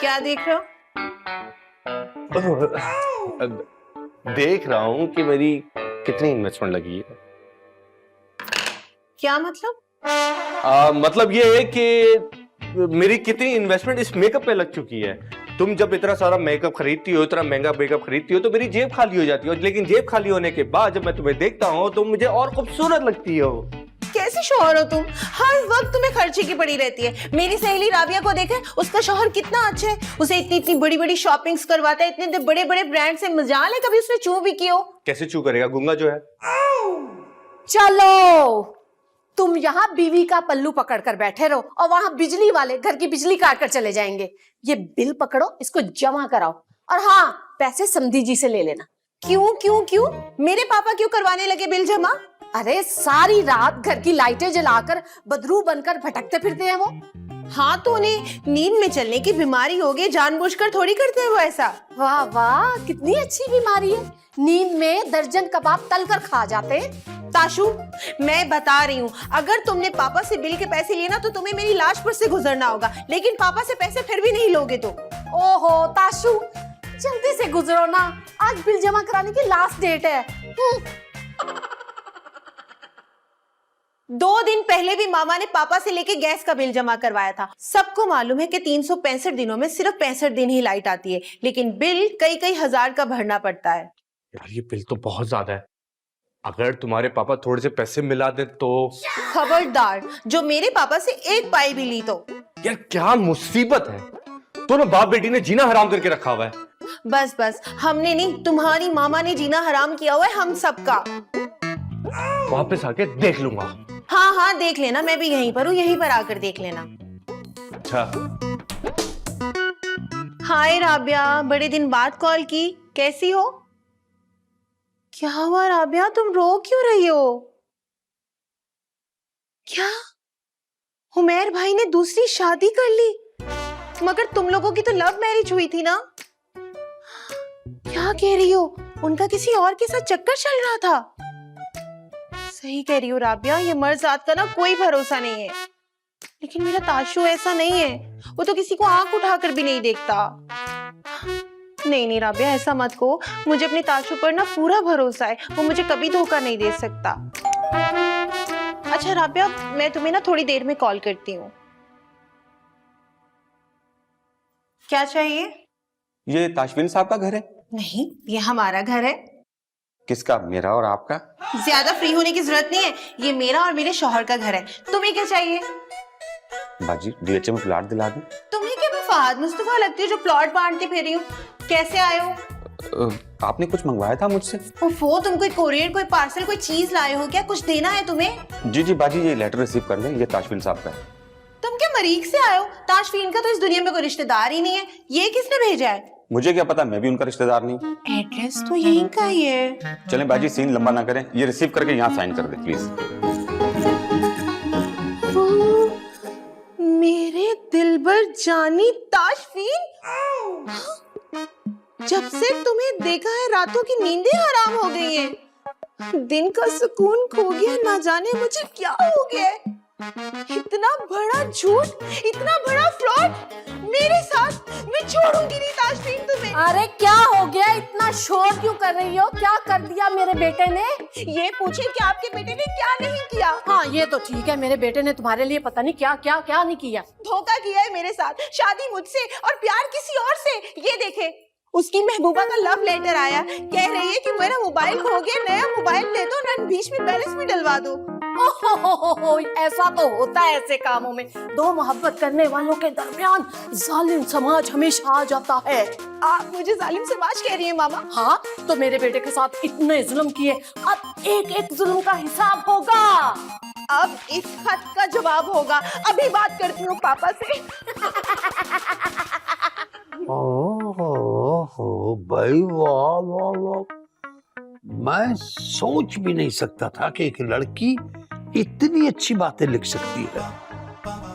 क्या देख रहे हो? देख रहा हूँ कि मेरी कितनी इन्वेस्टमेंट लगी है। क्या मतलब? मतलब ये है कि मेरी कितनी इन्वेस्टमेंट इस मेकअप पे लग चुकी है। तुम जब इतना सारा मेकअप खरीदती हो, इतना महंगा मेकअप खरीदती हो, तो मेरी जेब खाली हो जाती है। लेकिन जेब खाली होने के बाद जब मैं तुम्हें देखता हूँ तो मुझे और खूबसूरत लगती हो। कैसे शौहर हो तुम? हर वक्त तुम्हें खर्चे की पड़ी रहती है। मेरी सहेली राबिया को देखे, उसका शौहर कितना अच्छा है। उसे इतनी इतनी बड़ी बड़ी शॉपिंग्स करवाता है, इतने बड़े बड़े ब्रांड से। मजाल है कभी उसने चू भी की हो? कैसे चू करेगा, गूंगा जो है। चलो, तुम यहाँ बीवी का पल्लू पकड़ कर बैठे रहो और वहां बिजली वाले घर की बिजली काट कर चले जाएंगे। ये बिल पकड़ो, इसको जमा कराओ, और हाँ, पैसे समधी जी से ले लेना। क्यों क्यों क्यों? मेरे पापा क्यों करवाने लगे बिल जमा? अरे सारी रात घर की लाइटें जलाकर बदरू बनकर भटकते फिरते हैं वो। हाँ, तो उन्हें नींद में चलने की बीमारी हो गई, जानबूझकर थोड़ी करते हैं वो ऐसा। वाह वाह, कितनी अच्छी बीमारी है। नींद में दर्जन कबाब तल कर खा जाते हैं। ताशु, मैं बता रही हूँ, अगर तुमने पापा से बिल के पैसे लिए ना तो तुम्हें मेरी लाश पर से गुजरना होगा। लेकिन पापा से पैसे फिर भी नहीं लोगे तो। ओहो ताशु, जल्दी से गुजरो ना, आज बिल जमा कराने की लास्ट डेट है। 2 दिन पहले भी मामा ने पापा से लेके गैस का बिल जमा करवाया था। सबको मालूम है कि 365 दिनों में सिर्फ 65 दिन ही लाइट आती है, लेकिन बिल कई कई हजार का भरना पड़ता है। यार ये बिल तो बहुत ज्यादा है। अगर तुम्हारे पापा थोड़े से पैसे मिला दे तो। खबरदार, जो मेरे पापा से 1 पाई भी ली तो। यार क्या मुसीबत है, दोनों बाप बेटी ने जीना हराम करके रखा हुआ है। बस बस, हमने नहीं, तुम्हारी मामा ने जीना हराम किया हुआ है हम सबका। वापस आके देख लूंगा। हाँ हाँ, देख लेना, मैं भी यहीं पर हूँ, यहीं पर आकर देख लेना। अच्छा। हाय राबिया, बड़े दिन बाद कॉल की, कैसी हो? क्या हुआ राबिया, तुम रो क्यों रही हो? क्या हुमैर भाई ने दूसरी शादी कर ली? मगर तुम लोगों की तो लव मैरिज हुई थी ना? क्या कह रही हो? उनका किसी और के साथ चक्कर चल रहा था? सही कह रही हो राबिया, ये मर्द का ना कोई भरोसा नहीं है। लेकिन मेरा ताशु ऐसा नहीं है, वो तो किसी को आंख उठाकर भी नहीं देखता। नहीं नहीं राबिया, ऐसा मत कहो, मुझे अपने ताशु पर ना पूरा भरोसा है, वो मुझे कभी धोखा नहीं दे सकता। अच्छा राबिया, मैं तुम्हें ना थोड़ी देर में कॉल करती हूँ। क्या चाहिए? ये ताशफीन साहब का घर है? नहीं, ये हमारा घर है। किसका, मेरा और आपका? ज्यादा फ्री होने की जरूरत नहीं है, ये मेरा और मेरे शौहर का घर है। तुम्हें क्या चाहिए? बाजी, डीएचए में प्लाट दिला दूं? तुम्हें क्या मैं फहद मुस्तफा लगती हूँ जो प्लॉट बांटती फिर हूँ? कैसे आए हो? आपने कुछ मंगवाया था मुझसे? ओफो, तुम कोई कोरियर, कोई पार्सल, कोई चीज लाए हो क्या? कुछ देना है तुम्हें? जी जी बाजी, ये लेटर रिसीव कर लें, ये ताशफीन साहब का है। तुम क्या मरीख से आए हो? ताशफीन का तो इस दुनिया में कोई रिश्तेदार ही नहीं है, ये किसने भेजा है? मुझे क्या पता, मैं भी उनका रिश्तेदार नहीं। एड्रेस तो यहीं का ही है। चलें बाजी, सीन लंबा ना करें, ये रिसीव करके यहाँ साइन कर दे प्लीज। मेरे दिलबर जानी ताशफीन, जब से तुम्हें देखा है रातों की नींदें हराम हो गई हैं। दिन का सुकून खो गया, ना जाने मुझे क्या हो गया है। इतना बड़ा झूठ, इतना बड़ा फ्रॉड मेरे साथ, मैं छोड़ूंगी नहीं ताशफीन तुम्हें। अरे क्या हो गया, इतना शोर क्यों कर रही हो? क्या कर दिया मेरे बेटे ने? ये पूछे कि आपके बेटे ने क्या नहीं किया। हाँ ये तो ठीक है, मेरे बेटे ने तुम्हारे लिए पता नहीं क्या क्या क्या नहीं किया। धोखा किया है मेरे साथ, शादी मुझसे और प्यार किसी और से। ये देखे, उसकी महबूबा का लव लेटर आया, कह रही है कि मेरा मोबाइल खो गया, नया मोबाइल ले दो ना, बीच में बैलेंस भी डलवा दो। ओहो, ऐसा तो होता है ऐसे कामों में, दो मोहब्बत करने वालों के दरमियान जालिम समाज हमेशा आ जाता है। आप मुझे जालिम समाज कह रही हैं मामा? हाँ, तो मेरे बेटे के साथ इतने जुल्म किए, अब एक एक जुल्म का हिसाब होगा। अब इस खत का जवाब होगा, अभी बात करती हूँ पापा से। ओहो भाई, वाह वाह वाह, मैं सोच भी नहीं सकता था कि एक लड़की इतनी अच्छी बातें लिख सकती है।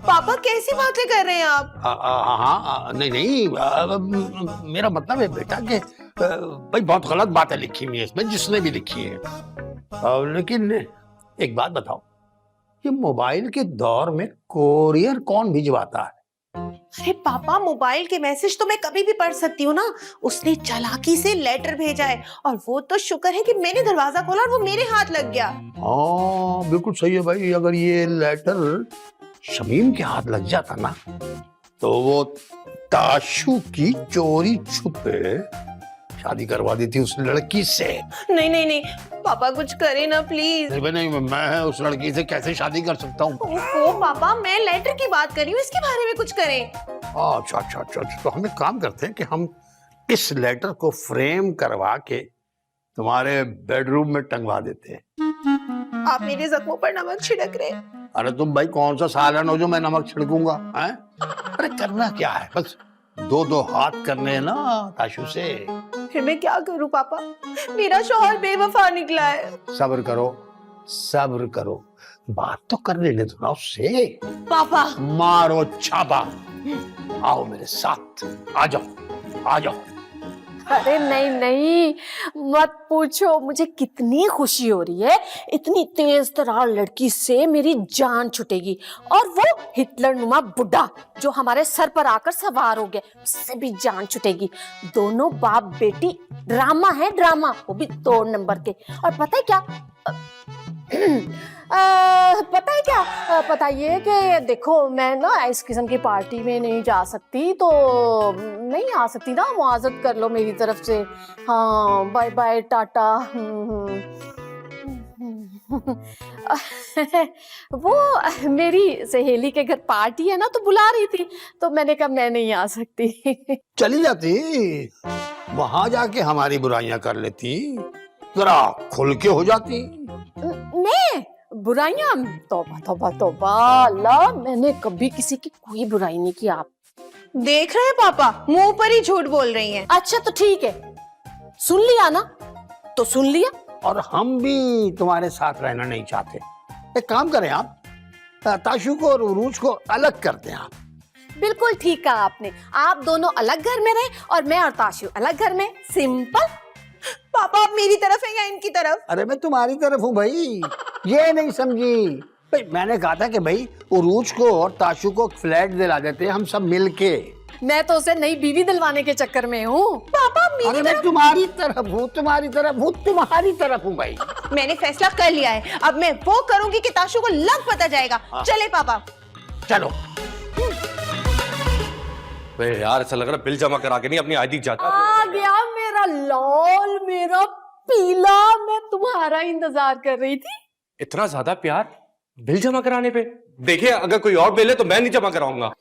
पापा कैसी बातें कर रहे हैं आप? हाँ नहीं नहीं, मेरा मतलब है बेटा कि भाई बहुत गलत बातें लिखी हुई है इसमें, जिसने भी लिखी है। लेकिन एक बात बताओ, ये मोबाइल के दौर में कोरियर कौन भिजवाता है? अरे पापा, मोबाइल के मैसेज तो मैं कभी भी पढ़ सकती हूँ ना। उसने चालाकी से लेटर भेजा है, और वो तो शुक्र है कि मैंने दरवाजा खोला और वो मेरे हाथ लग गया। हाँ बिल्कुल सही है भाई। अगर ये लेटर शमीम के हाथ लग जाता ना, तो वो ताशु की चोरी छुपे शादी करवा दी थी उस लड़की से। नहीं नहीं नहीं पापा, कुछ करे ना प्लीज। नहीं, मैं उस लड़की से कैसे शादी कर सकता हूँ? ओहो पापा, मैं लेटर की बात कर रही हूँ, इसके बारे में कुछ करें। अच्छा। तो हम एक काम करते हैं कि हम इस लेटर को फ्रेम करवा के तुम्हारे बेडरूम में टंगवा देते हैं। आप मेरे जख्मों पर नमक छिड़क रहे हैं। अरे तुम भाई कौन सा सालन हो जो मैं नमक छिड़कूंगा? हैं? अरे करना क्या है, बस दो हाथ करने हैं ना ताशु से। फिर मैं क्या करूं पापा, मेरा शौहर बेवफा निकला है। सब्र करो, बात तो कर लेने दो ना उससे। पापा मारो छापा, आओ मेरे साथ, आ जाओ। अरे नहीं, मत पूछो मुझे कितनी खुशी हो रही है। इतनी तेज तरार लड़की से मेरी जान छुटेगी, और वो हिटलर नुमा बुड्ढा जो हमारे सर पर आकर सवार हो गया, उससे भी जान छुटेगी। दोनों बाप बेटी ड्रामा है, ड्रामा, वो भी 2 नंबर के। और पता है क्या पता ये कि देखो, मैं ना इस किस्म की पार्टी में नहीं जा सकती, तो नहीं आ सकती ना, मुआवजत कर लो मेरी तरफ से। हाँ, बाय बाय, टाटा। वो मेरी सहेली के घर पार्टी है ना, तो बुला रही थी, तो मैंने कहा मैं नहीं आ सकती। चली जाती, वहां जाके हमारी बुराइयां कर लेती, जरा खुल के हो जाती। मैं बुराइयां? तौबा अल्लाह, मैंने कभी किसी की कोई बुराई नहीं की। आप देख रहे हैं पापा, मुंह पर ही झूठ बोल रही हैं। अच्छा तो ठीक है, सुन लिया ना तो सुन लिया। और हम भी तुम्हारे साथ रहना नहीं चाहते। एक काम करें, आप ताशु को और उरूज को अलग करते हैं। आप बिल्कुल ठीक कहा आपने, आप दोनों अलग घर में रहे और मैं और ताशु अलग घर में। सिंपल। पापा आप मेरी तरफ है या इनकी तरफ? अरे मैं तुम्हारी तरफ हूँ भाई, ये नहीं समझी भाई। मैंने कहा था कि भाई उरूज को और ताशु को फ्लैट दिला देते हैं हम सब मिलके। मैं तो उसे नई बीवी दिलवाने के चक्कर में हूँ। पापा अरे मैं तुम्हारी तरफ हूँ भाई। मैंने फैसला कर लिया है, अब मैं वो करूंगी कि ताशु को लग पता जाएगा। चले पापा। चलो। यार ऐसा लग रहा है बिल जमा करा के नहीं अपनी आईडी जाता। आ गया मेरा लाल, मेरा पीला, मैं तुम्हारा इंतजार कर रही थी। इतना ज्यादा प्यार बिल जमा कराने पे? देखिए अगर कोई और बिल है तो मैं नहीं जमा कराऊंगा।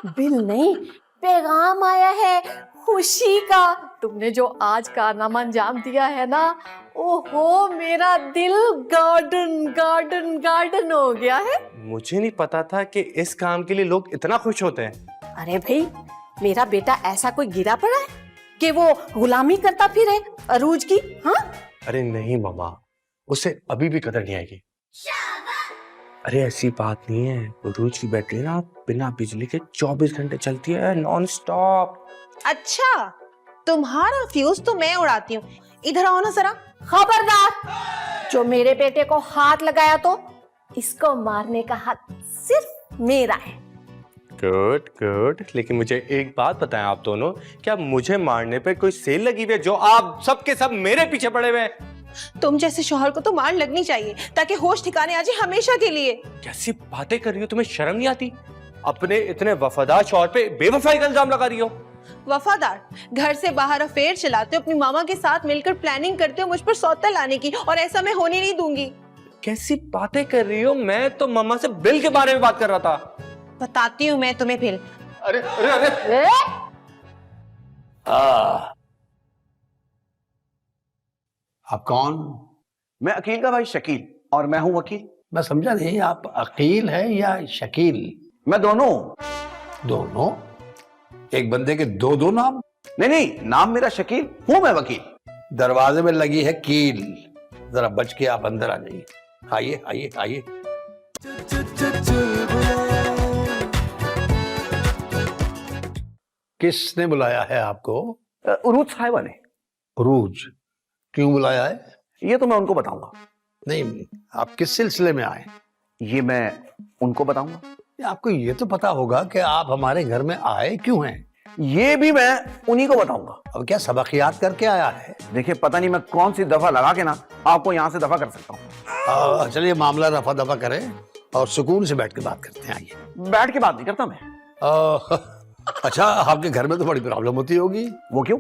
बिल नहीं, पैगाम आया है खुशी का। तुमने जो आज कारनामा अंजाम दिया है ना, ओहो मेरा दिल गार्डन हो गया है। मुझे नहीं पता था कि इस काम के लिए लोग इतना खुश होते हैं। अरे भाई, मेरा बेटा ऐसा कोई गिरा पड़ा है कि वो गुलामी करता फिरे अरूज की? हाँ? अरे नहीं मामा, उसे अभी भी कदर नहीं आएगी। अरे ऐसी बात नहीं है, उरूज की बैटरी ना बिना बिजली के 24 घंटे चलती है, नॉन स्टॉप। अच्छा, तुम्हारा फ्यूज तो मैं उड़ाती हूँ। इधर आओ ना जरा। खबरदार, जो मेरे बेटे को हाथ लगाया तो इसको मारने का हक सिर्फ मेरा है। गुड, लेकिन मुझे एक बात बताएं आप दोनों, क्या मुझे मारने पे कोई सेल लगी हुई है जो आप सबके सब मेरे पीछे पड़े हुए हैं? तुम जैसे शौहर को तो मार लगनी चाहिए ताकि होश ठिकाने आ जाए हमेशा के लिए। कैसी बातें कर रही हो, तुम्हें शर्म नहीं आती? अपने इतने वफादार शौहर पे बेवफाई का इल्जाम लगा रही हो। वफादार? घर से बाहर अफेयर चलाते हो, अपनी मामा के साथ मिलकर प्लानिंग करते हो मुझ पर सौतेला लाने की, और ऐसा मैं होने नहीं दूंगी। कैसी बातें कर रही हो? मैं तो मम्मा से बिल के बारे में बात कर रहा था। बताती हूँ मैं तुम्हें बिल। अरे अरे अरे आप कौन? मैं अकील का भाई शकील, और मैं हूं वकील। मैं समझा नहीं, आप अकील है या शकील? मैं दोनों। दोनों? एक बंदे के दो नाम? नहीं, नाम मेरा शकील, हूं मैं वकील। दरवाजे में लगी है कील, जरा बच के आप अंदर आ जाइए। आइए। किसने बुलाया है आपको? उरूज साहिबा ने। उरूज? क्यों बुलाया है? ये तो मैं उनको बताऊंगा। नहीं, आप किस सिलसिले में आए? ये मैं उनको बताऊंगा। आपको ये तो पता होगा कि आप हमारे घर में आए क्यों हैं। ये भी मैं उन्हीं को बताऊंगा। अब क्या सबक याद करके आया है? देखिए पता नहीं मैं कौन सी दफा लगा के ना आपको यहाँ से दफा कर सकता हूँ। चलिए मामला रफा दफा करें और सुकून से बैठ के बात करते हैं। आइए। बैठ के बात नहीं करता मैं। अच्छा, आपके घर में तो बड़ी प्रॉब्लम होती होगी। वो क्यों?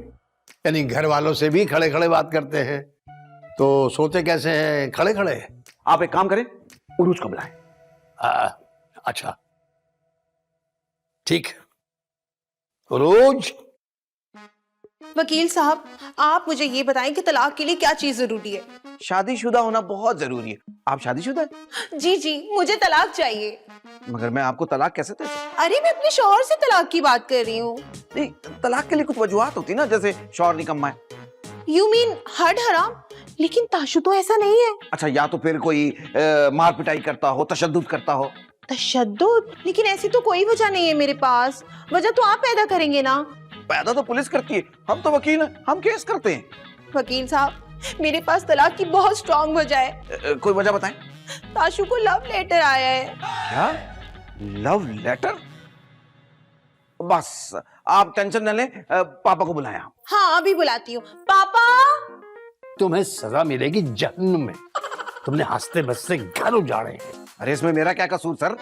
यानी घर वालों से भी खड़े खड़े बात करते हैं, तो सोते कैसे हैं? खड़े खड़े। आप एक काम करें, उरूज को बुलाएं। अच्छा ठीक है। रोज वकील साहब, आप मुझे ये बताएं कि तलाक के लिए क्या चीज जरूरी है? शादीशुदा होना बहुत जरूरी है। आप शादीशुदा हैं? जी जी, मुझे तलाक चाहिए। मगर मैं आपको तलाक कैसे दे सकता? अरे मैं अपने शौहर से तलाक की बात कर रही हूँ। नहीं, तलाक के लिए कुछ वजूहात होती ना, जैसे शौहर निकम्मा है। यू मीन हड हराम? लेकिन ताशु तो ऐसा नहीं है। अच्छा, या तो फिर कोई मार पिटाई करता हो, तशद्दुद करता हो। तशद्दुद? लेकिन ऐसी तो कोई वजह नहीं है मेरे पास। वजह तो आप पैदा करेंगे ना। पैदा तो पुलिस करती है, हम तो वकील हैं, हम केस करते हैं। वकील साहब, मेरे पास तलाक की बहुत स्ट्रॉन्ग वजह है। कोई वजह बताएं। ताशु को लव लेटर आया है। क्या? Love letter? बस आप टेंशन न लें, पापा को बुलाया। हाँ, अभी बुलाती हूँ। पापा! तुम्हें सजा मिलेगी जहन्नुम में। तुमने हंसते बसते घर उजाड़े हैं। अरे इसमें मेरा क्या कसूर सर?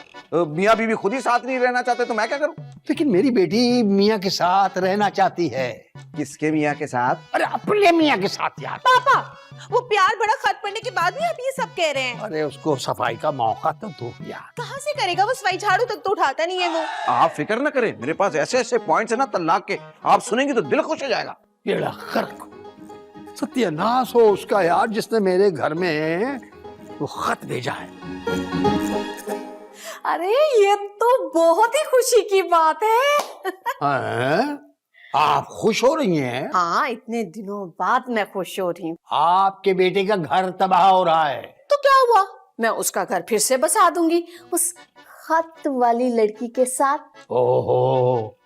मियाँ बीवी खुद ही साथ नहीं रहना चाहते तो मैं क्या करूं? लेकिन मेरी बेटी मियाँ के साथ रहना चाहती है। किसके मियाँ के साथ? अरे अपने मियाँ के साथ यार। पापा, वो प्यार बड़ा खत पढ़ने के बाद भी आप ये सब कह रहे हैं। अरे उसको सफाई का मौका तो दो यार। कहाँ से करेगा वो? सफाई झाड़ू तक तो उठाता नहीं है वो। आप फिक्र न करें, मेरे पास ऐसे ऐसे पॉइंट्स है ना तलाक के, आप सुनेंगे तो दिल खुश हो जाएगा। ये सत्यानाश हो उसका यार, जिसने मेरे घर में वो खत भेजा है। अरे ये तो बहुत ही खुशी की बात है। हैं? आप खुश हो रही हैं? हाँ, इतने दिनों बाद मैं खुश हो रही हूँ। आपके बेटे का घर तबाह हो रहा है। तो क्या हुआ, मैं उसका घर फिर से बसा दूंगी उस खत वाली लड़की के साथ। ओहो,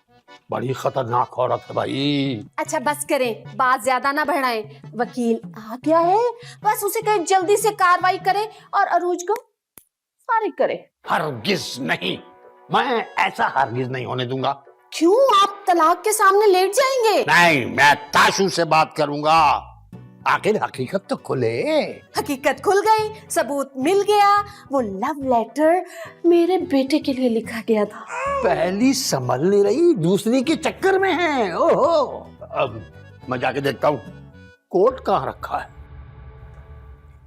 बड़ी खतरनाक औरत है भाई। अच्छा बस करें, बात ज्यादा ना बढ़ाएं। वकील आ गया है, बस उसे कहें जल्दी से कार्रवाई करे और अरूज को फारिग करे। हरगिज नहीं, मैं ऐसा हरगिज नहीं होने दूंगा। क्यों, आप तलाक के सामने लेट जाएंगे? नहीं, मैं ताशु से बात करूंगा। आखिर हकीकत तो खुले। हकीकत खुल गई, सबूत मिल गया। वो लव लेटर मेरे बेटे के लिए लिखा गया था। पहली संभल नहीं रही, दूसरी के चक्कर में है। ओहो, अब मैं जाके देखता हूँ कोट कहाँ रखा है।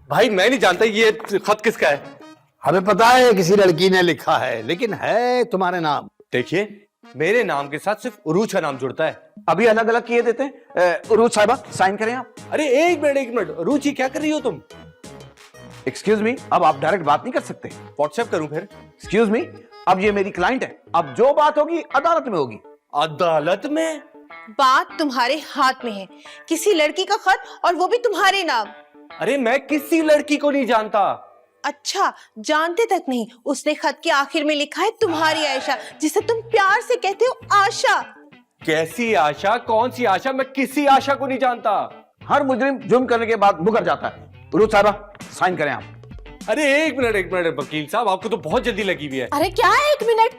भाई मैं नहीं जानता ये खत किसका है। हमें पता है किसी लड़की ने लिखा है, लेकिन है तुम्हारे नाम। देखिए, मेरे नाम के साथ सिर्फ उरूज का नाम जुड़ता है। अभी अलग अलग किए देते हैं। उरूज साहिबा साइन करें आप। अरे एक मिनट, रुचि क्या कर रही हो तुम? एक्सक्यूज मी, अब आप डायरेक्ट बात नहीं कर सकते। व्हाट्सएप करूं फिर? एक्सक्यूज मी, अब ये मेरी क्लाइंट है, अब जो बात होगी अदालत में होगी। अदालत में? बात तुम्हारे हाथ में है। किसी लड़की का खत, और वो भी तुम्हारे नाम। अरे मैं किसी लड़की को नहीं जानता। अच्छा, जानते तक नहीं। उसने खत के आखिर में लिखा है तुम्हारी आयशा, जिसे तुम प्यार से कहते हो आशा। कैसी आशा? कौन सी आशा? मैं किसी आशा को नहीं जानता। हर मुजरिम जुर्म करने के बाद मुकर जाता है। उरूज साहिबा साइन करें आप। अरे एक मिनट वकील साहब, आपको तो बहुत जल्दी लगी हुई है। अरे क्या है 1 मिनट?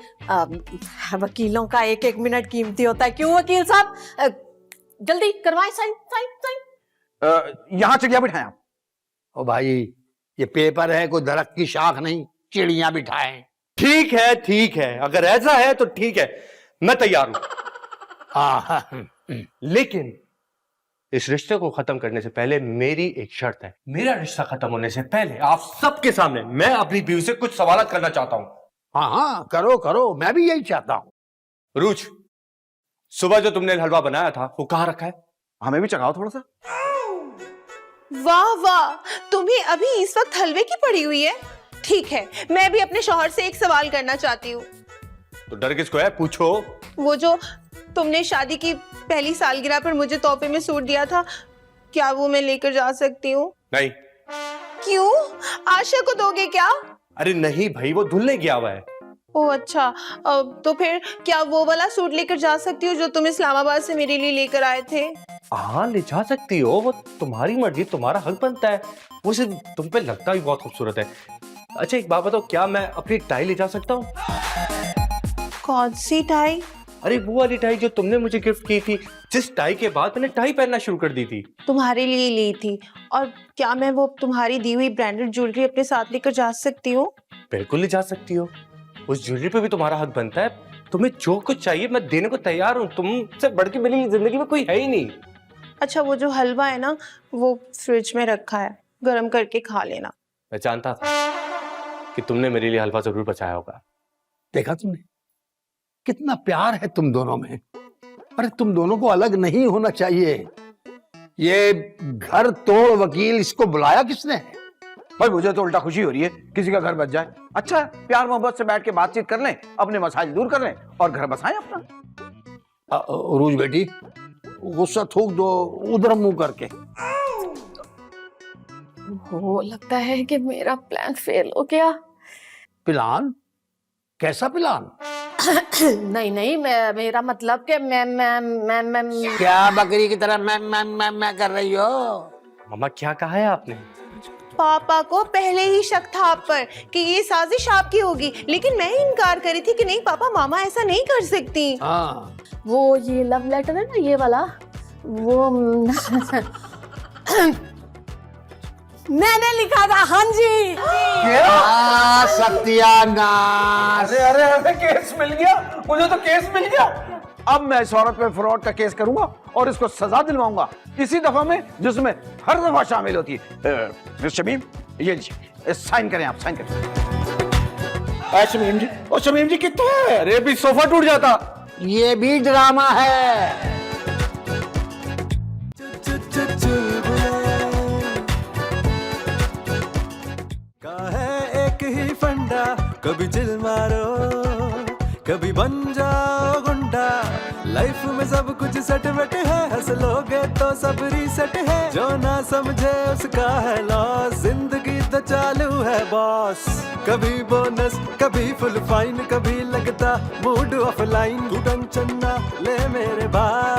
वकीलों का 1-1 मिनट कीमती होता है। क्यों वकील साहब, जल्दी करवाएं साइन साइन साइन। यहाँ चिड़िया बिठाएं आप। ओ भाई, ये पेपर है, कोई दरख्त की शाख नहीं, चिड़िया बिठाएं। ठीक है, अगर ऐसा है तो ठीक है, मैं तैयार हूं। लेकिन इस रिश्ते को खत्म करने से पहले मेरी एक शर्त है। मेरा रिश्ता खत्म होने से पहले आप सबके सामने मैं अपनी बीवी से कुछ सवाल करना चाहता हूं। हाँ, करो करो, मैं भी यही चाहता हूँ। रूच, सुबह जो तुमने हलवा बनाया था वो कहाँ रखा है? हमें भी चखाओ थोड़ा सा। वाह वाह, तुम्हें अभी इस वक्त हलवे की पड़ी हुई है। ठीक है, मैं भी अपने शौहर से एक सवाल करना चाहती हूँ। तो डर किसको है, पूछो। वो जो तुमने शादी की पहली सालगिरह पर मुझे तोहफे में सूट दिया था, क्या वो मैं लेकर जा सकती हूँ? नहीं। क्यों? आशा को दोगे क्या? अरे नहीं भाई, वो धुलने गया हुआ है। ओह अच्छा, तो फिर क्या वो वाला सूट लेकर जा सकती हो जो तुम इस्लामाबाद से मेरे लिए लेकर आए थे? हाँ, ले जा सकती हो, वो तुम्हारी मर्जी, तुम्हारा हक बनता है। वो सिर्फ तुम पे लगता भी बहुत खूबसूरत है। अच्छा एक बात बताओ, क्या मैं अपनी टाई ले जा सकता हूँ? कौन सी टाई? अरे वो वाली टाई जो तुमने मुझे गिफ्ट की थी, जिस टाई के बाद मैंने टाई पहनना शुरू कर दी थी। तुम्हारे लिए ली थी। और क्या मैं वो तुम्हारी दी हुई ब्रांडेड ज्वेलरी अपने साथ लेकर जा सकती हूँ? बिल्कुल ले जा सकती हो। उस ज्वेलरी पे भी तुम्हारा हक बनता है। तुम्हें जो कुछ चाहिए मैं देने को तैयार हूँ। तुमसे बढ़ के मेरी जिंदगी में कोई है ही नहीं। अच्छा, वो जो हलवा है ना, वो फ्रिज में रखा है, गर्म करके खा लेना। मैं जानता था कि तुमने मेरे लिए हलवा जरूर बचाया होगा। देखा तुमने कितना प्यार है तुम दोनों में। अरे तुम दोनों को अलग नहीं होना चाहिए। ये घर तोड़ वकील, इसको बुलाया किसने है? भाई मुझे तो उल्टा खुशी हो रही है किसी का घर बच जाए। अच्छा है, प्यार मोहब्बत से बैठ के बातचीत कर लें, अपने मसाइल दूर कर लें और घर बसाएं अपना। रूज बेटी, गुस्सा थूक दो उधर मुंह करके। वो लगता है कि मेरा प्लान फेल हो गया। प्लान? कैसा प्लान? नहीं नहीं, मेरा मतलब कि मैं क्या बकरी की तरह मैं कर रही हो? मामा क्या कहा है आपने? पापा को पहले ही शक था आप पर कि ये साजिश आपकी होगी, लेकिन मैं ही इनकार करी थी कि नहीं पापा, मामा ऐसा नहीं कर सकती। हाँ, वो ये लव लेटर है ना, ये वाला, वो मैंने लिखा था। हाँ जी। सत्यानाश। अरे अरे केस मिल गया, मुझे तो केस मिल गया। अब मैं इस औरत पे फ्रॉड का केस करूंगा और इसको सजा दिलवाऊंगा, इसी दफा में जिसमें हर दफा शामिल होती है। मिस्टर शमीम, ये लीजिए, साइन करें आप, साइन करें। शमीम जी, ओ शमीम जी कितने हैं? अरे अभी सोफा टूट जाता। ये भी ड्रामा है। एक ही फंडा, कभी चिल मारो कभी बन जाओ गुंडा। लाइफ में सब कुछ सेट वेट है, हंस लोगे तो सब रीसेट है। जो ना समझे उसका है लॉस, जिंदगी तो चालू है बॉस। कभी बोनस कभी फुल फाइन, कभी लगता मूड ऑफलाइन। तू टेंशन ना ले मेरे भाई,